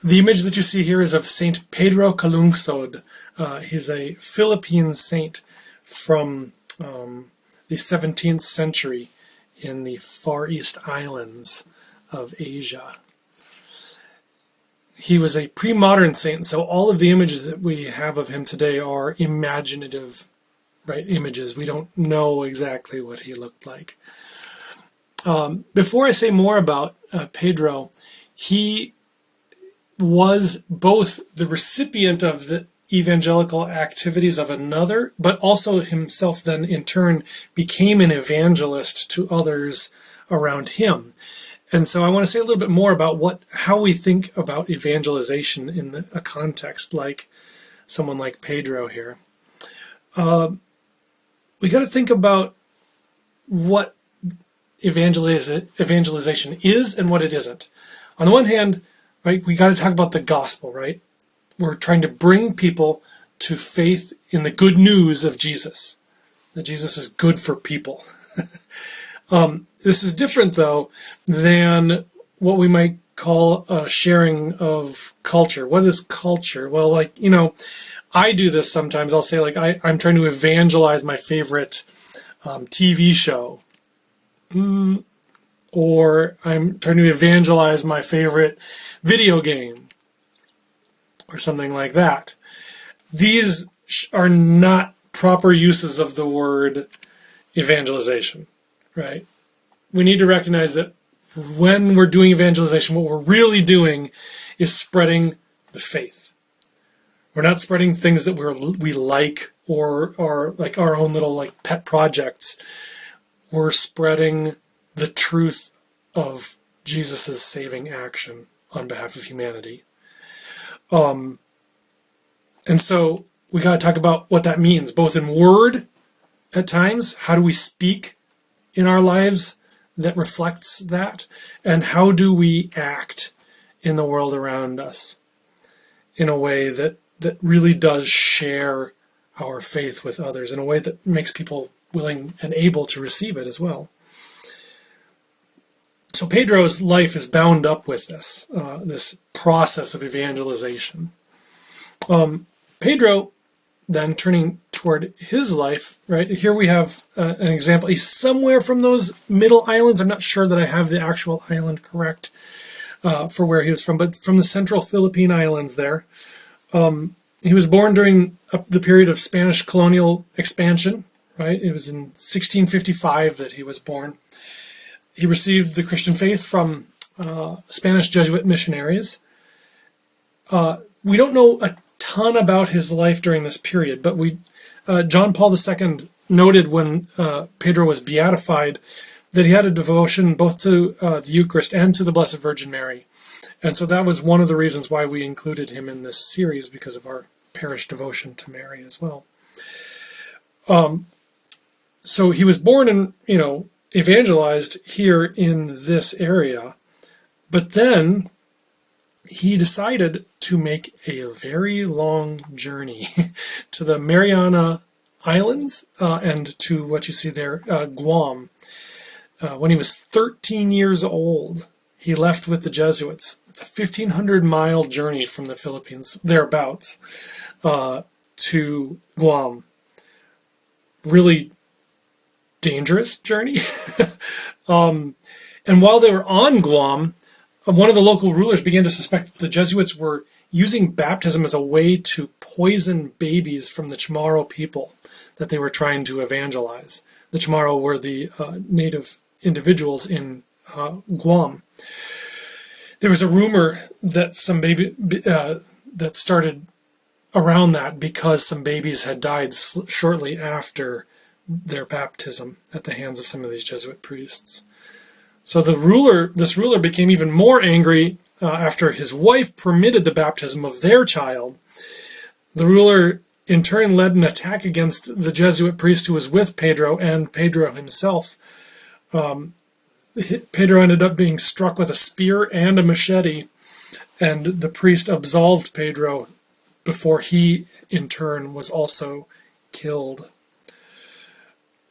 The image that you see here is of Saint Pedro Calungsod. He's a Philippine saint from the 17th century in the Far East Islands of Asia. He was a pre-modern saint, so all of the images that we have of him today are imaginative, right, images. We don't know exactly what he looked like. Before I say more about Pedro, he was both the recipient of the evangelical activities of another, but also himself then in turn became an evangelist to others around him. And so I want to say a little bit more about how we think about evangelization in a context like someone like Pedro here. We got to think about what evangelization is and what it isn't. On the one hand, right, we got to talk about the gospel, right? We're trying to bring people to faith in the good news of Jesus, that Jesus is good for people. This is different, though, than what we might call a sharing of culture. What is culture? Well, I do this sometimes. I'll say, I'm trying to evangelize my favorite TV show. Or I'm trying to evangelize my favorite video game. Or something like that. These are not proper uses of the word evangelization, right? We need to recognize that when we're doing evangelization, what we're really doing is spreading the faith. We're not spreading things that we like or are like our own little pet projects. We're spreading the truth of Jesus' saving action on behalf of humanity. And so we got to talk about what that means, both in word at times. How do we speak in our lives that reflects that? And how do we act in the world around us in a way that really does share our faith with others, in a way that makes people willing and able to receive it as well? So Pedro's life is bound up with this process of evangelization. Pedro, then turning toward his life, right, here we have an example. He's somewhere from those middle islands. I'm not sure that I have the actual island correct for where he was from, but from the central Philippine Islands there. He was born during the period of Spanish colonial expansion, right? It was in 1655 that he was born. He received the Christian faith from Spanish Jesuit missionaries. We don't know a ton about his life during this period, but John Paul II noted when Pedro was beatified that he had a devotion both to the Eucharist and to the Blessed Virgin Mary. And so that was one of the reasons why we included him in this series, because of our parish devotion to Mary as well. So he was born and, evangelized here in this area, but then he decided to make a very long journey to the Mariana Islands and to what you see there, Guam. When he was 13 years old, he left with the Jesuits. It's a 1,500-mile journey from the Philippines, thereabouts, to Guam. Really dangerous journey. And while they were on Guam, one of the local rulers began to suspect that the Jesuits were using baptism as a way to poison babies from the Chamorro people that they were trying to evangelize. The Chamorro were the native individuals in Guam. There was a rumor that some baby that started around that because some babies had died shortly after their baptism at the hands of some of these Jesuit priests. So this ruler became even more angry after his wife permitted the baptism of their child. The ruler in turn led an attack against the Jesuit priest who was with Pedro and Pedro himself. Pedro ended up being struck with a spear and a machete, and the priest absolved Pedro before he, in turn, was also killed.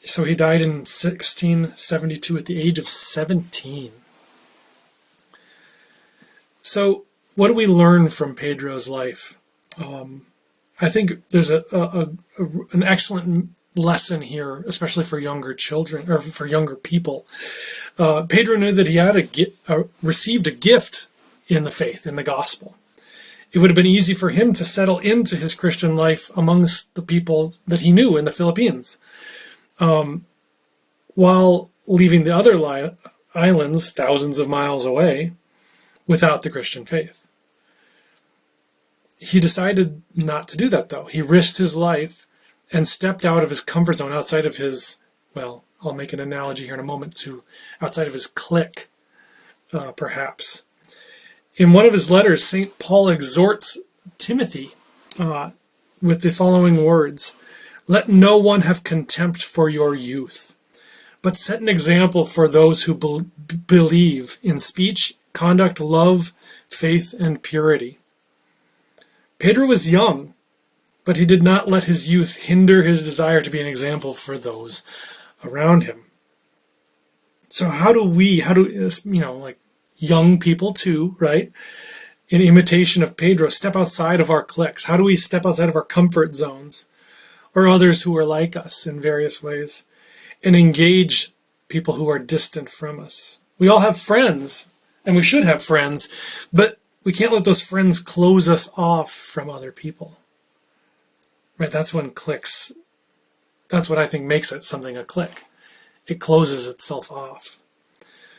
So he died in 1672 at the age of 17. So what do we learn from Pedro's life? I think there's an excellent lesson here, especially for younger children or for younger people. Pedro knew that he had received a gift in the faith, in the gospel. It would have been easy for him to settle into his Christian life amongst the people that he knew in the Philippines, while leaving the other islands thousands of miles away without the Christian faith. He decided not to do that, though. He risked his life and stepped out of his comfort zone, outside of his, well, I'll make an analogy here in a moment, to outside of his clique, perhaps. In one of his letters, St. Paul exhorts Timothy with the following words: "Let no one have contempt for your youth, but set an example for those who believe in speech, conduct, love, faith, and purity." Pedro was young, but he did not let his youth hinder his desire to be an example for those around him. So how do like young people too, right, in imitation of Pedro, step outside of our cliques? How do we step outside of our comfort zones, or others who are like us in various ways, and engage people who are distant from us? We all have friends, and we should have friends, but we can't let those friends close us off from other people. Right? That's when cliques, that's what I think makes it something a clique. It closes itself off.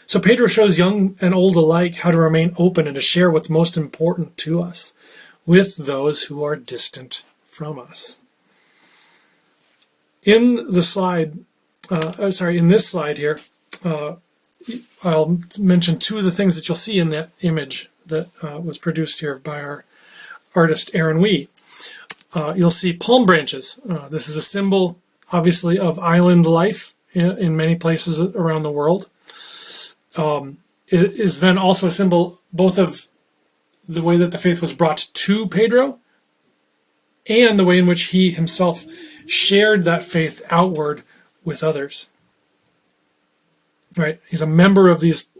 So Pedro shows young and old alike how to remain open and to share what's most important to us with those who are distant from us. In this slide here, I'll mention two of the things that you'll see in that image that was produced here by our artist Aaron Wee. You'll see palm branches. This is a symbol, obviously, of island life in many places around the world. It is then also a symbol both of the way that the faith was brought to Pedro and the way in which he himself shared that faith outward with others. Right? He's a member of these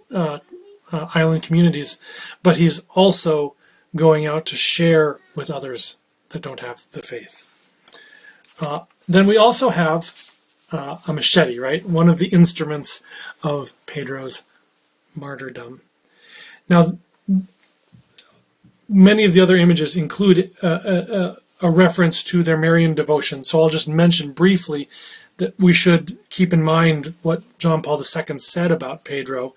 island communities, but he's also going out to share with others that don't have the faith. Then we also have a machete, right? One of the instruments of Pedro's martyrdom. Now, many of the other images include a reference to their Marian devotion, so I'll just mention briefly that we should keep in mind what John Paul II said about Pedro,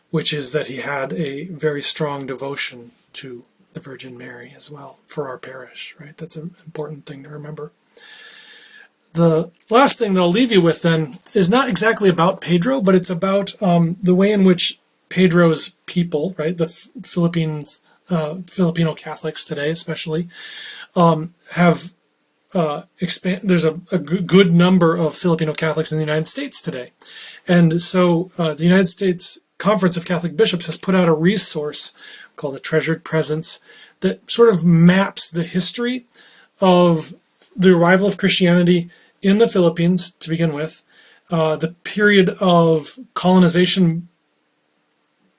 which is that he had a very strong devotion to the Virgin Mary as well for our parish, right? That's an important thing to remember. The last thing that I'll leave you with then is not exactly about Pedro, but it's about the way in which Pedro's people, right, the Filipino Catholics today especially, have there's a good number of Filipino Catholics in the United States today. And so the United States Conference of Catholic Bishops has put out a resource called the Treasured Presence that sort of maps the history of the arrival of Christianity in the Philippines to begin with, the period of colonization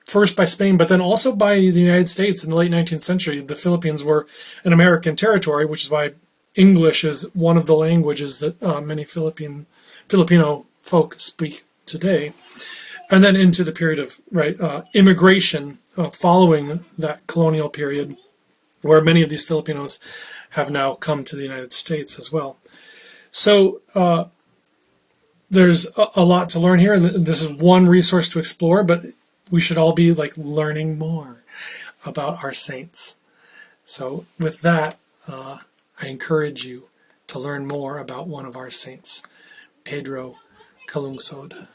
first by Spain, but then also by the United States in the late 19th century. The Philippines were an American territory, which is why English is one of the languages that many Filipino folk speak today. And then into the period of immigration following that colonial period, where many of these Filipinos have now come to the United States as well. So there's a lot to learn here, and this is one resource to explore, but we should all be learning more about our saints. So with that, I encourage you to learn more about one of our saints, Pedro Calungsod.